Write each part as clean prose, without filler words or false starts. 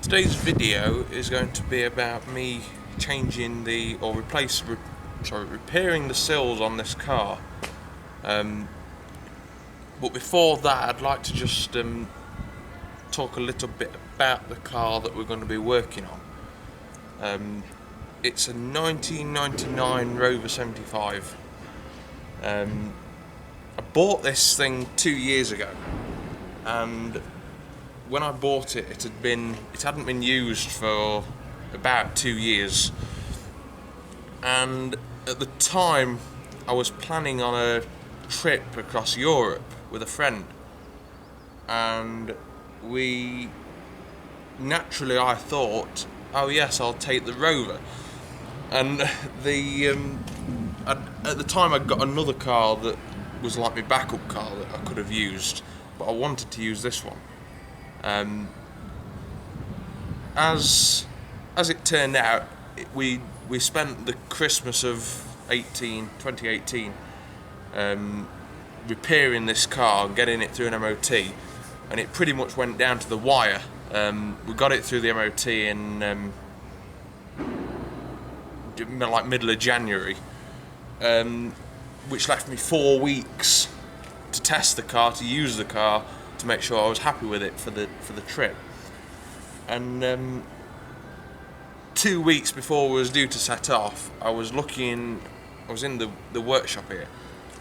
Today's video is going to be about me changing repairing the sills on this car. But before that, I'd like to just talk a little bit about the car that we're going to be working on. It's a 1999 Rover 75. I bought this thing 2 years ago, and when I bought it, it hadn't been used for about 2 years, and at the time I was planning on a trip across Europe with a friend, and I thought, oh yes, I'll take the Rover. And at the time I'd got another car that was like my backup car that I could have used, but I wanted to use this one. As it turned out, we spent the Christmas of 2018 repairing this car and getting it through an MOT, and it pretty much went down to the wire. We got it through the MOT in like middle of January, which left me 4 weeks to test the car, to use the car, to make sure I was happy with it for the trip. And 2 weeks before we was due to set off, I was in the workshop here,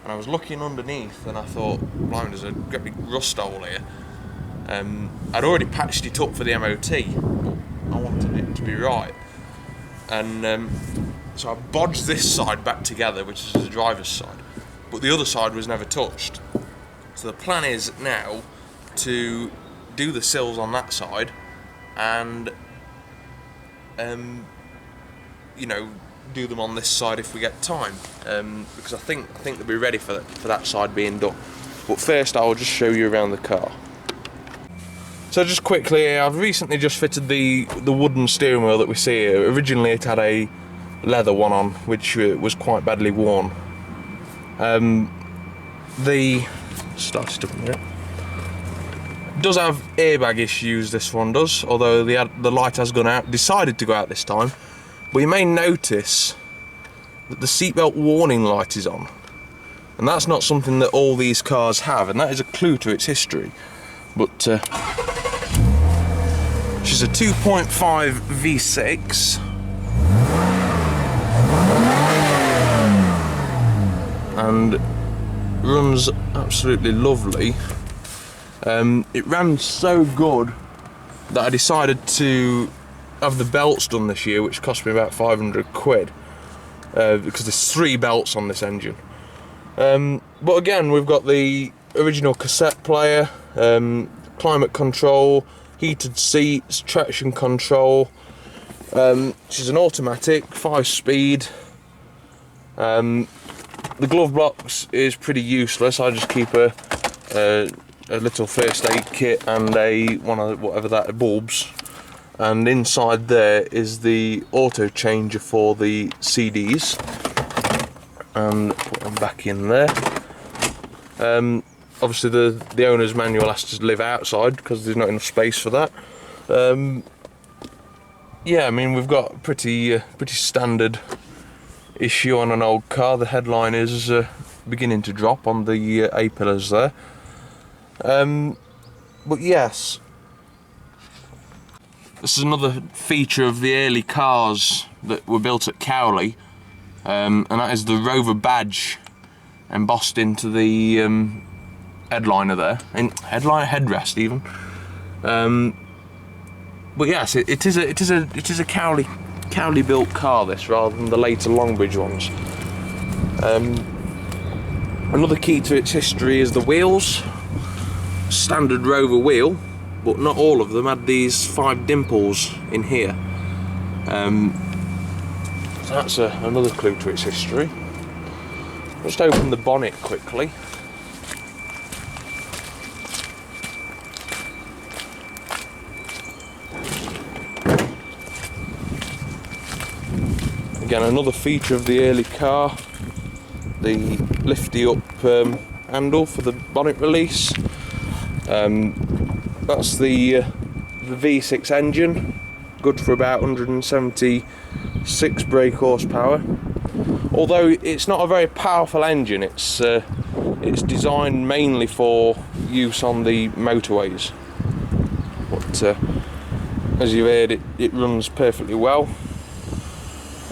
and I was looking underneath, and I thought, blimey, there's a great big rust hole here. I'd already patched it up for the MOT, but I wanted it to be right. And so I bodged this side back together, which is the driver's side, but the other side was never touched. So the plan is now to do the sills on that side, and do them on this side if we get time, because I think they'll be ready for that side being done. But first, I'll just show you around the car. So just quickly, I've recently just fitted the wooden steering wheel that we see here. Originally it had a leather one on, which was quite badly worn. Does have airbag issues, this one does, although the light has gone out, decided to go out this time. But you may notice that the seatbelt warning light is on, and that's not something that all these cars have, and that is a clue to its history. But she's a 2.5 V6, and runs absolutely lovely. It ran so good that I decided to have the belts done this year, which cost me about 500 quid, because there's 3 belts on this engine. But again, we've got the original cassette player, climate control, heated seats, traction control. She's an automatic, 5-speed. The glove box is pretty useless. I just keep a little first aid kit and a bulbs, and inside there is the auto changer for the CDs, and put them back in there. Obviously the owner's manual has to live outside because there's not enough space for that. Yeah, I mean, we've got pretty standard issue on an old car. The headline is beginning to drop on the A-pillars there. But yes, this is another feature of the early cars that were built at Cowley, and that is the Rover badge embossed into the headliner there, headrest even. But yes, it is a Cowley built car, this, rather than the later Longbridge ones. Another key to its history is the wheels. Standard Rover wheel, but not all of them had these 5 dimples in here. So that's another clue to its history. Just open the bonnet quickly. Again, another feature of the early car, the lifty up handle for the bonnet release. That's the the V6 engine, good for about 176 brake horsepower. Although it's not a very powerful engine, it's designed mainly for use on the motorways. But as you heard, it runs perfectly well.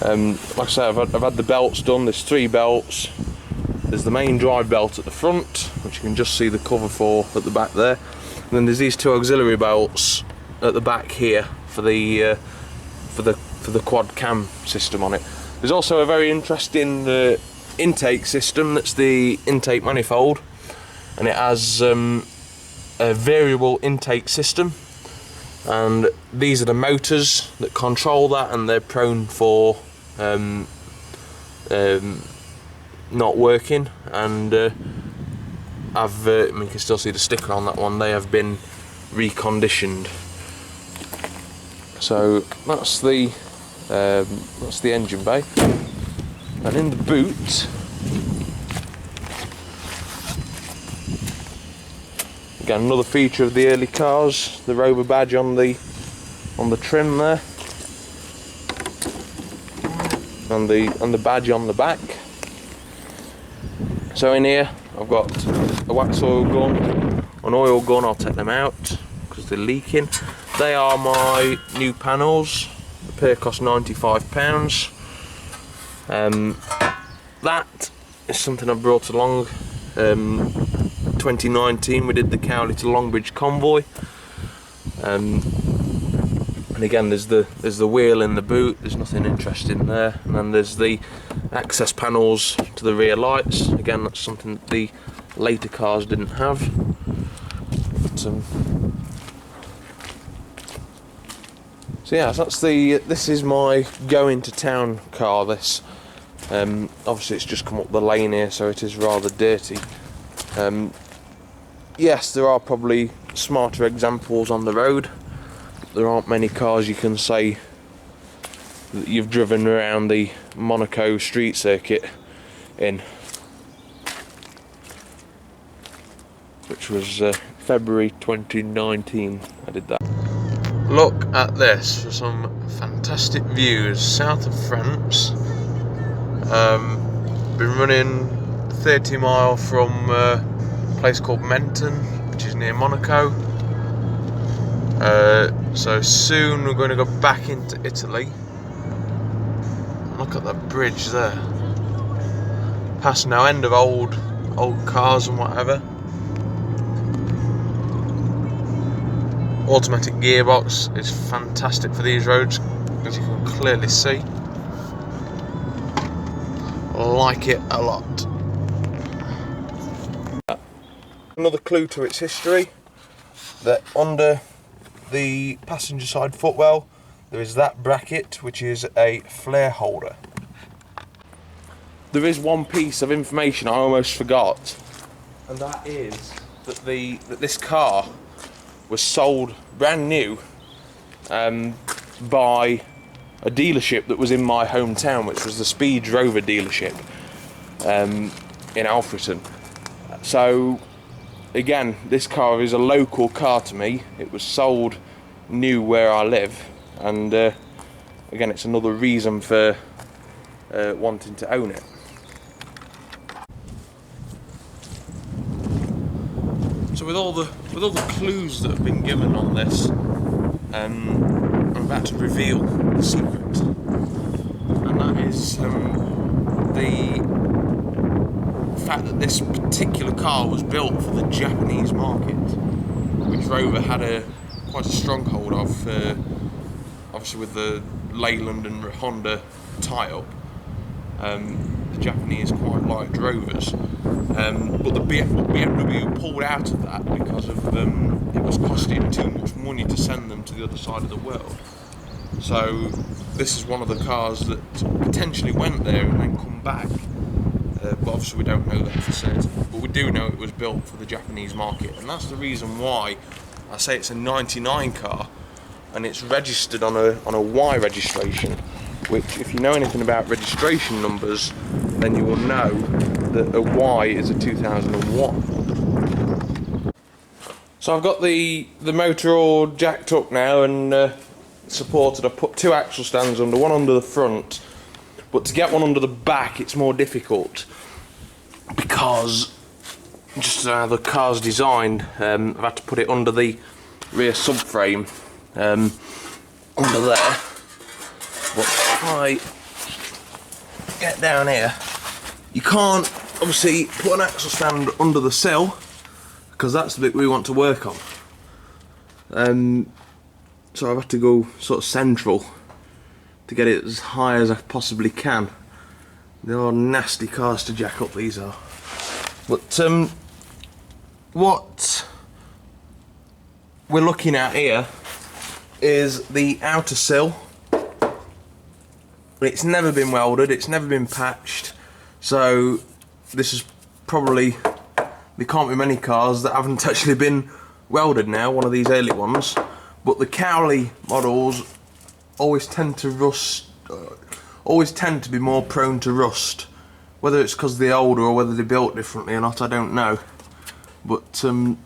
Like I say, I've had the belts done. There's 3 belts. There's the main drive belt at the front, which you can just see the cover for at the back there. And then there's these 2 auxiliary belts at the back here for the quad cam system on it. There's also a very interesting intake system. That's the intake manifold, and it has a variable intake system. And these are the motors that control that, and they're prone for not working. And you can still see the sticker on that one. They have been reconditioned. So that's the engine bay, and in the boot, again another feature of the early cars, the Rover badge on the trim there, and the badge on the back. So in here I've got a wax oil gun, an oil gun. I'll take them out because they're leaking. They are my new panels. The pair cost £95. That is something I brought along. 2019 we did the Cowley to Longbridge convoy. And again there's the wheel in the boot. There's nothing interesting there. And then there's the access panels to the rear lights. Again, that's something that the later cars didn't have. But, so yeah, this is my going to town car. This obviously it's just come up the lane here, so it is rather dirty. Yes, there are probably smarter examples on the road. There aren't many cars you can say that you've driven around the Monaco street circuit in, which was February 2019 I did that. Look at this for some fantastic views south of France. Been running 30 mile from a place called Menton, which is near Monaco. So soon we're going to go back into Italy. Look at that bridge there. Past no end of old cars and whatever. Automatic gearbox is fantastic for these roads, as you can clearly see. I like it a lot. Another clue to its history, that under the passenger side footwell there is that bracket, which is a flare holder. There is one piece of information I almost forgot, and that is that this car was sold brand new by a dealership that was in my hometown, which was the Speed Rover dealership in Alfreton. So again, this car is a local car to me. It was sold new where I live, and again, it's another reason for wanting to own it. So with all the clues that have been given on this, I'm about to reveal the secret, and that is the fact that this particular car was built for the Japanese market, which Rover had quite a stronghold of, obviously with the Leyland and Honda tie-up. The Japanese quite liked Rovers, but the BMW pulled out of that because of it was costing too much money to send them to the other side of the world. So this is one of the cars that potentially went there and then come back, but obviously we don't know that for certain. But we do know it was built for the Japanese market, and that's the reason why I say it's a 99 car, and it's registered on a Y registration, which, if you know anything about registration numbers, then you will know that a Y is a 2001. So I've got the motor all jacked up now and supported. I've put 2 axle stands under, one under the front, but to get one under the back it's more difficult because just how the car's designed. I've had to put it under the rear subframe, under there. But if I get down here, you can't obviously put an axle stand under the sill because that's the bit we want to work on. So I've had to go sort of central to get it as high as I possibly can. They are nasty cars to jack up, these are. But what we're looking at here is the outer sill. It's never been welded, it's never been patched, so this is probably, there can't be many cars that haven't actually been welded now, one of these early ones. But the Cowley models always tend to rust, always tend to be more prone to rust. Whether it's because they're older or whether they're built differently or not, I don't know. But so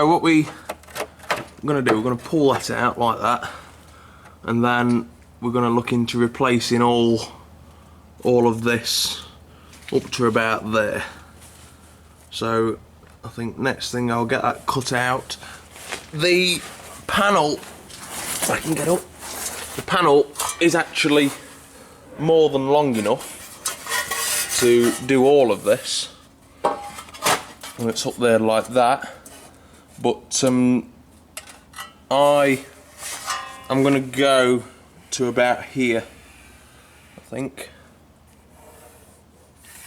what we're going to do, we're going to pull that out like that, and then we're going to look into replacing all of this up to about there. So I think next thing I'll get that cut out. The panel, if I can get up, the panel is actually more than long enough to do all of this, and it's up there like that. But I'm going to go to about here, I think.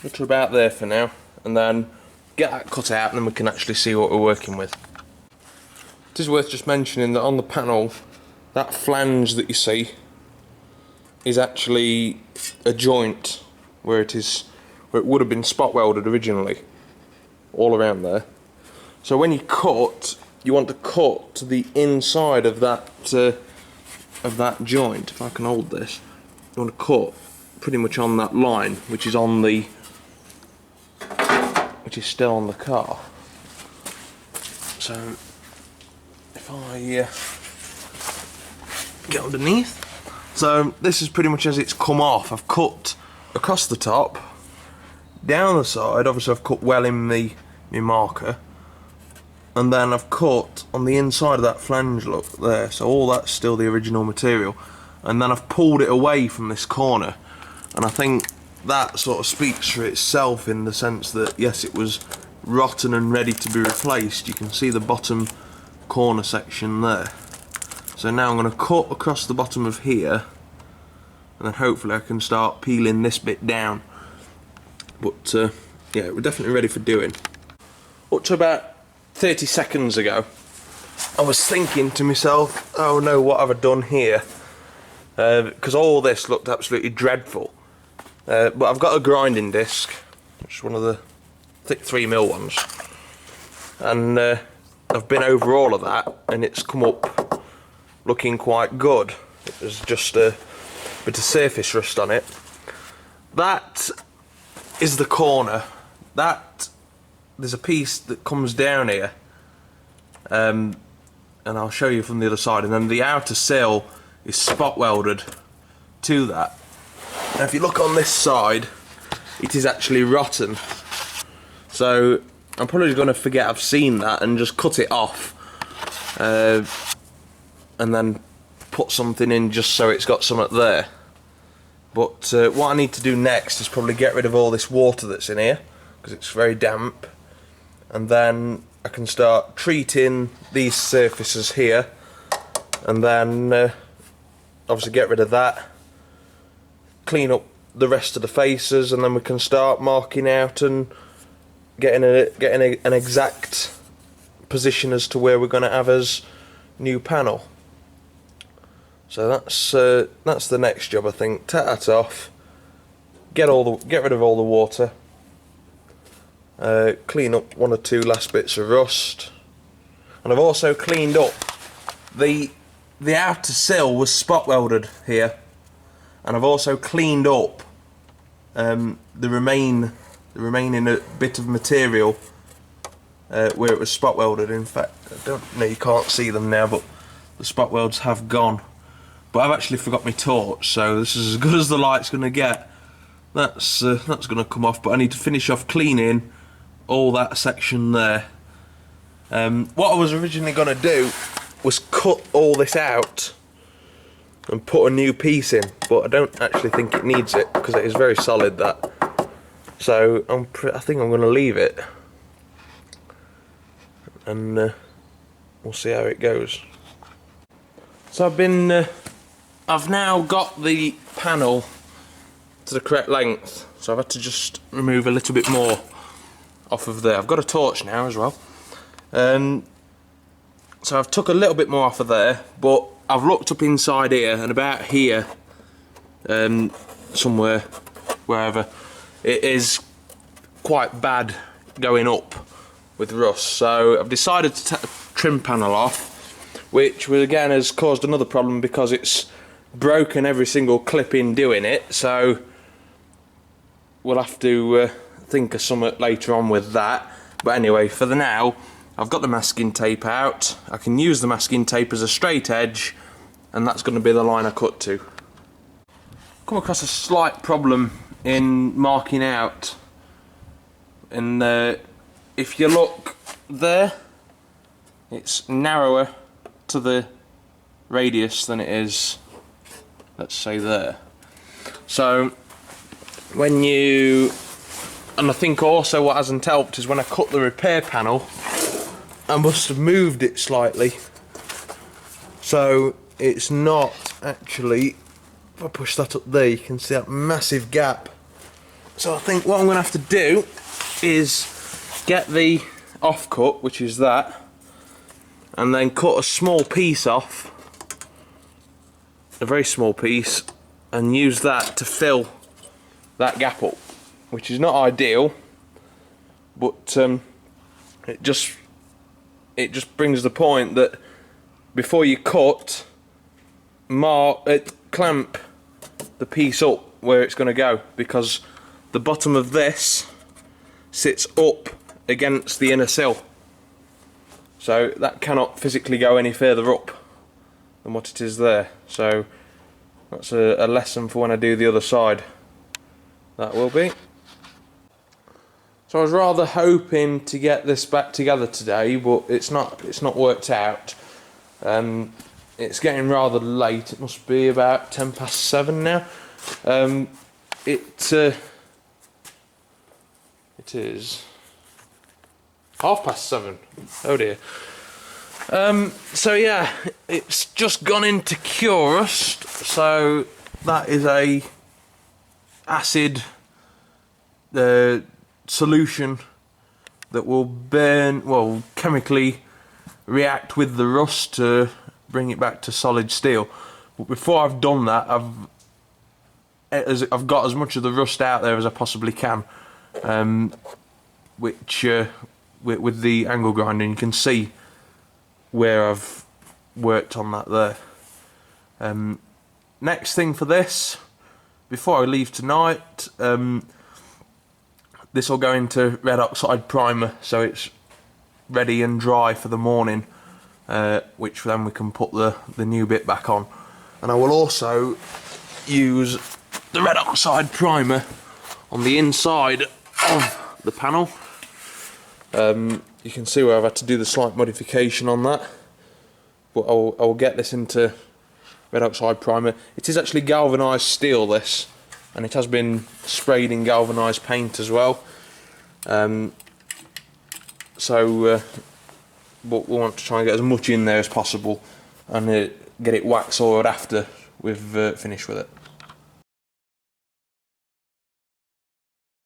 Go to about there for now, and then get that cut out, and then we can actually see what we're working with. It is worth just mentioning that on the panel, that flange that you see is actually a joint where it would have been spot welded originally, all around there. So when you cut, you want to cut to the inside of that joint. If I can hold this, you want to cut pretty much on that line, which is still on the car. So if I get underneath, so this is pretty much as it's come off. I've cut across the top, down the side. Obviously I've cut well in my marker, and then I've cut on the inside of that flange, look there, so all that's still the original material, and then I've pulled it away from this corner, and I think that sort of speaks for itself in the sense that yes, it was rotten and ready to be replaced. You can see the bottom corner section there. So now I'm going to cut across the bottom of here, and then hopefully I can start peeling this bit down. But yeah, we're definitely ready for doing. Up to about 30 seconds ago, I was thinking to myself, oh no, what have I done here? Because all this looked absolutely dreadful. But I've got a grinding disc, which is one of the thick 3mm ones, and I've been over all of that, and it's come up looking quite good. It was just a bit of surface rust on it. That is the corner. There's a piece that comes down here, and I'll show you from the other side, and then the outer sill is spot welded to that. Now if you look on this side, it is actually rotten, so I'm probably going to forget I've seen that and just cut it off, and then put something in just so it's got something there. But what I need to do next is probably get rid of all this water that's in here, because it's very damp, and then I can start treating these surfaces here, and then obviously get rid of that, clean up the rest of the faces, and then we can start marking out and getting an exact position as to where we're going to have as new panel. So that's the next job, I think. Take that off, get rid of all the water, clean up one or two last bits of rust, and I've also cleaned up the outer sill was spot welded here, and I've also cleaned up the remaining bit of material where it was spot welded. In fact, I don't know, you can't see them now, but the spot welds have gone. But I've actually forgot my torch, so this is as good as the light's going to get. That's going to come off, but I need to finish off cleaning all that section there. What I was originally going to do was cut all this out and put a new piece in, but I don't actually think it needs it because it is very solid, that. So I think I'm going to leave it, and we'll see how it goes. So I've now got the panel to the correct length, so I've had to just remove a little bit more off of there. I've got a torch now as well. So I've took a little bit more off of there, but I've looked up inside here, and about here, somewhere, wherever, it is quite bad going up with rust. So I've decided to take the trim panel off, which again has caused another problem because it's broken every single clip in doing it. So we'll have to think of something later on with that. But anyway, for the now, I've got the masking tape out. I can use the masking tape as a straight edge, and that's going to be the line I cut to. Come across a slight problem in marking out, and if you look there, it's narrower to the radius than it is, let's say, there. So when you, and I think also what hasn't helped is when I cut the repair panel, I must have moved it slightly, so it's not actually, if I push that up there, you can see that massive gap. So I think what I'm going to have to do is get the offcut, which is that, and then cut a small piece off, a very small piece, and use that to fill that gap up, which is not ideal, but it just brings the point that before you cut, clamp the piece up where it's going to go, because the bottom of this sits up against the inner sill, so that cannot physically go any further up than what it is there. So that's a lesson for when I do the other side. That will be. So I was rather hoping to get this back together today, but it's not worked out. It's getting rather late. It must be about 7:10 now. It is 7:30. Oh dear. So yeah, it's just gone into cure rust. So that is a acid solution that will burn, well, chemically react with the rust to bring it back to solid steel. But before I've done that, I've got as much of the rust out there as I possibly can, which with the angle grinder, you can see where I've worked on that there. Next thing for this, before I leave tonight, this will go into red oxide primer, so it's ready and dry for the morning, which then we can put the new bit back on. And I will also use the red oxide primer on the inside of the panel. You can see where I've had to do the slight modification on that, but I'll get this into red oxide primer. It is actually galvanised steel, this, and it has been sprayed in galvanised paint as well. But we'll want to try and get as much in there as possible, and get it wax oiled after we've finished with it.